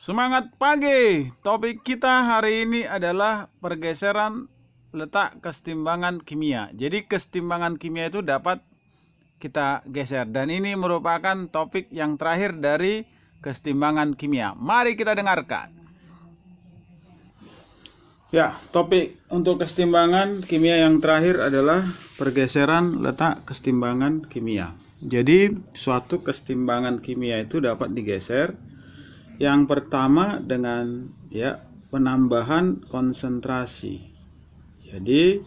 Semangat pagi. Topik kita hari ini adalah pergeseran letak kesetimbangan kimia. Jadi kesetimbangan kimia itu dapat kita geser, dan ini merupakan topik yang terakhir dari kesetimbangan kimia. Mari kita dengarkan. Ya, topik untuk kesetimbangan kimia yang terakhir adalah pergeseran letak kesetimbangan kimia. Jadi suatu kesetimbangan kimia itu dapat digeser. Yang pertama dengan penambahan konsentrasi. Jadi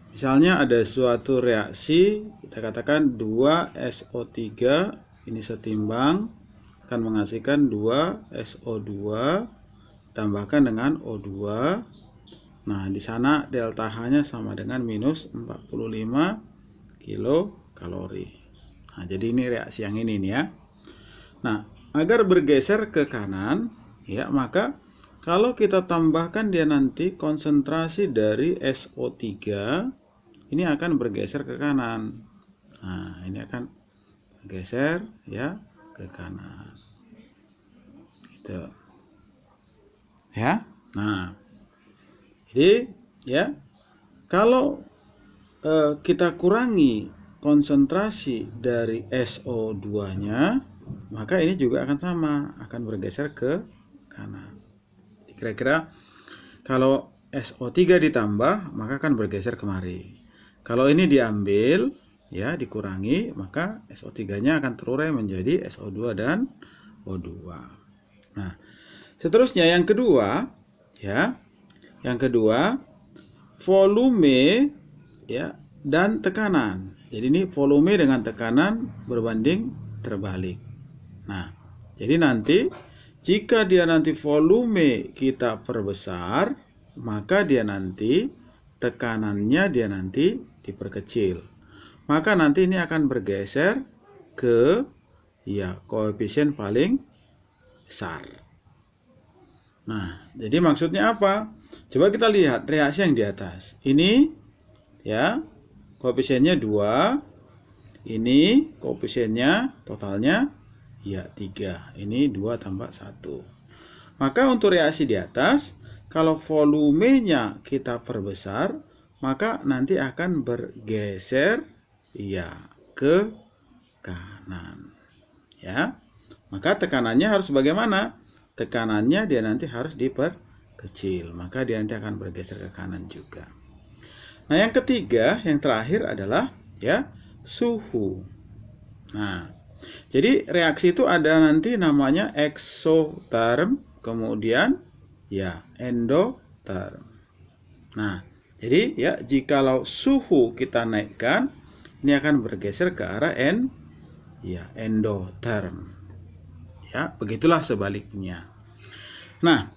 misalnya ada suatu reaksi, kita katakan 2SO3 ini setimbang akan menghasilkan 2SO2 tambahkan dengan O2. Nah, di sana delta H-nya sama dengan minus 45 kilokalori. Nah, jadi ini reaksi yang ini nih ya. Nah, agar bergeser ke kanan, maka kalau kita tambahkan dia nanti konsentrasi dari SO3, ini akan bergeser ke kanan. Nah, ini akan bergeser ke kanan. Gitu. Ya. Nah, jadi kalau kita kurangi konsentrasi dari SO2-nya, maka ini juga akan sama, akan bergeser ke kanan. Kira-kira kalau SO3 ditambah, maka akan bergeser kemari. Kalau ini diambil, dikurangi, maka SO3-nya akan terurai menjadi SO2 dan O2. Nah, seterusnya yang kedua, volume dan tekanan. Jadi ini volume dengan tekanan berbanding terbalik. Nah, jadi nanti jika dia nanti volume kita perbesar, maka dia nanti tekanannya dia nanti diperkecil. Maka nanti ini akan bergeser ke koefisien paling besar. Nah, jadi maksudnya apa? Coba kita lihat reaksi yang di atas. Ini koefisiennya 2. Ini koefisiennya totalnya 3. Ini 2 tambah 1. Maka untuk reaksi di atas, kalau volumenya kita perbesar, maka nanti akan bergeser ke kanan. Maka tekanannya harus bagaimana? Tekanannya dia nanti harus diperkecil. Maka dia nanti akan bergeser ke kanan juga. Nah, yang ketiga, yang terakhir adalah suhu. Nah, jadi reaksi itu ada nanti namanya eksoterm, kemudian endoterm. Nah, jadi jikalau suhu kita naikkan, ini akan bergeser ke arah endoterm. Begitulah sebaliknya. Nah,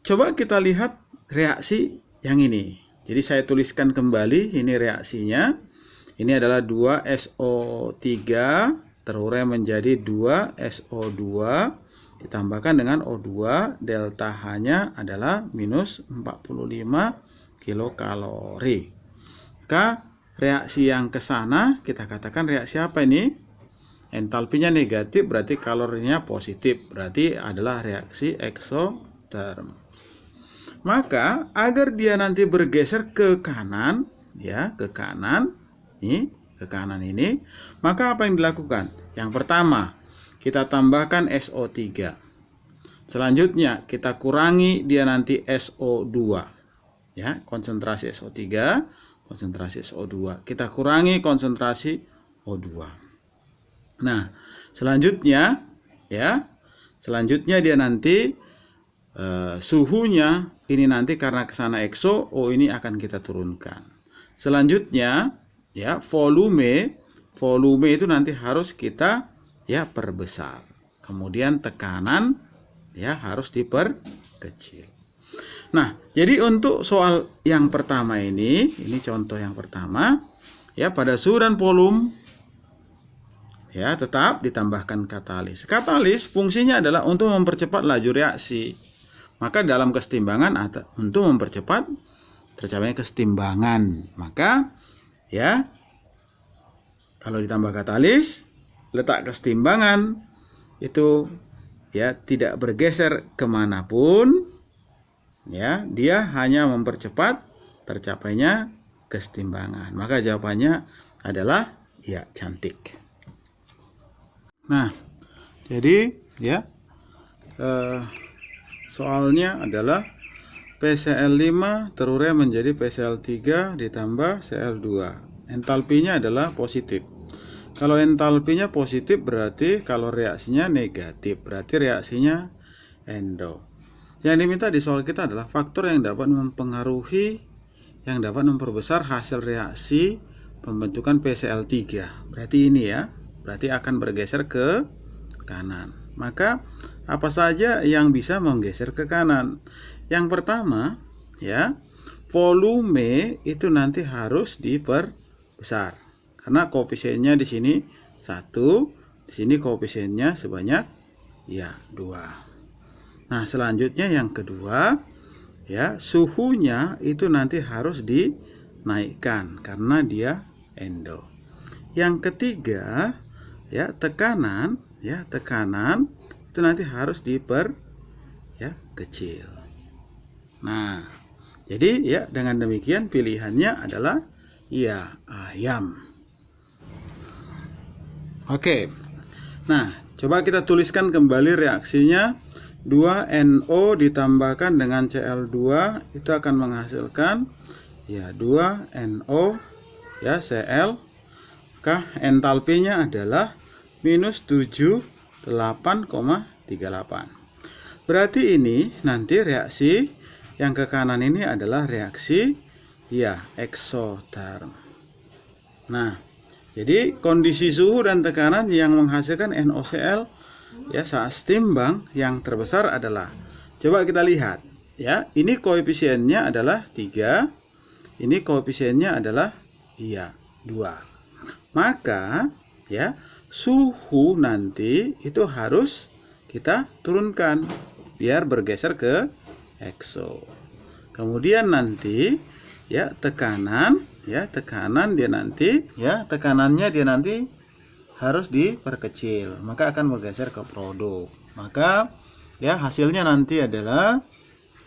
coba kita lihat reaksi yang ini. Jadi saya tuliskan kembali ini reaksinya. Ini adalah 2SO3 terurai menjadi 2SO2 ditambahkan dengan O2, delta H-nya adalah minus 45 kilokalori. Maka reaksi yang ke sana kita katakan reaksi apa ini? Entalpinya negatif berarti kalorinya positif, berarti adalah reaksi eksoterm. Maka agar dia nanti bergeser ke kanan, ke kanan ini, maka apa yang dilakukan? Yang pertama, kita tambahkan SO3. Selanjutnya, kita kurangi dia nanti SO2. Konsentrasi SO3, konsentrasi SO2. Kita kurangi konsentrasi O2. Nah, selanjutnya dia nanti suhunya ini nanti karena kesana ekso, ini akan kita turunkan. Selanjutnya volume itu nanti harus kita perbesar. Kemudian tekanan harus diperkecil. Nah, jadi untuk soal yang pertama ini contoh yang pertama, pada suhu dan volume tetap ditambahkan katalis. Katalis fungsinya adalah untuk mempercepat laju reaksi. Maka dalam kesetimbangan untuk mempercepat tercapainya kesetimbangan, maka kalau ditambah katalis, letak kesetimbangan itu ya tidak bergeser kemanapun, ya dia hanya mempercepat tercapainya kesetimbangan. Maka jawabannya adalah ya cantik. Nah, jadi ya soalnya adalah PCl5 terurai menjadi PCl3 ditambah Cl2. Entalpinya adalah positif. Kalau entalpinya positif berarti kalau reaksinya negatif, berarti reaksinya endo. Yang diminta di soal kita adalah faktor yang dapat mempengaruhi, yang dapat memperbesar hasil reaksi pembentukan PCl3. Berarti ini ya, berarti akan bergeser ke kanan. Maka apa saja yang bisa menggeser ke kanan? Yang pertama, ya, volume itu nanti harus diperbesar. Karena koefisiennya di sini 1, di sini koefisiennya sebanyak ya 2. Nah, selanjutnya yang kedua, ya, suhunya itu nanti harus dinaikkan karena dia endo. Yang ketiga, ya, tekanan itu nanti harus kecil. Nah, jadi ya dengan demikian pilihannya adalah ya ayam. Oke. Nah, coba kita tuliskan kembali reaksinya. 2NO ditambahkan dengan Cl2 itu akan menghasilkan ya 2NO ya Cl. Maka entalpinya adalah minus 78,38. Berarti ini nanti reaksi yang ke kanan ini adalah reaksi ya eksoterm. Nah, jadi kondisi suhu dan tekanan yang menghasilkan NOCl ya saat setimbang yang terbesar adalah, coba kita lihat ya, ini koefisiennya adalah 3, ini koefisiennya adalah iya 2. Maka ya suhu nanti itu harus kita turunkan biar bergeser ke ekso. Kemudian nanti ya tekanannya dia nanti harus diperkecil, maka akan bergeser ke produk. Maka ya hasilnya nanti adalah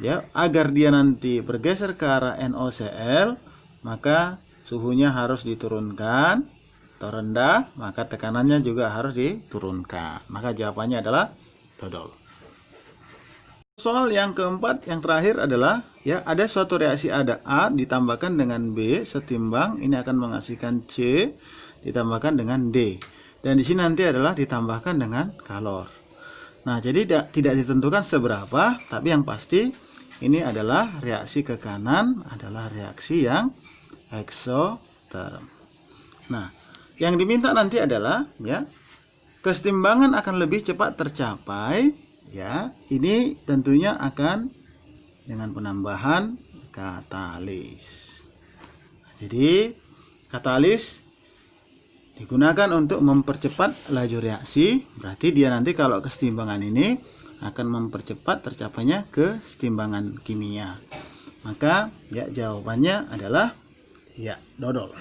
ya agar dia nanti bergeser ke arah NOCl, maka suhunya harus diturunkan atau rendah, maka tekanannya juga harus diturunkan. Maka jawabannya adalah dodol. Soal yang keempat, yang terakhir adalah ya ada suatu reaksi, ada A ditambahkan dengan B setimbang, ini akan menghasilkan C ditambahkan dengan D. Dan di sini nanti adalah ditambahkan dengan kalor. Nah, jadi tidak ditentukan seberapa, tapi yang pasti ini adalah reaksi ke kanan adalah reaksi yang eksoterm. Nah, yang diminta nanti adalah ya kesetimbangan akan lebih cepat tercapai. Ya, ini tentunya akan dengan penambahan katalis. Jadi, katalis digunakan untuk mempercepat laju reaksi. Berarti dia nanti kalau kesetimbangan ini akan mempercepat tercapainya kesetimbangan kimia. Maka ya jawabannya adalah ya dodol.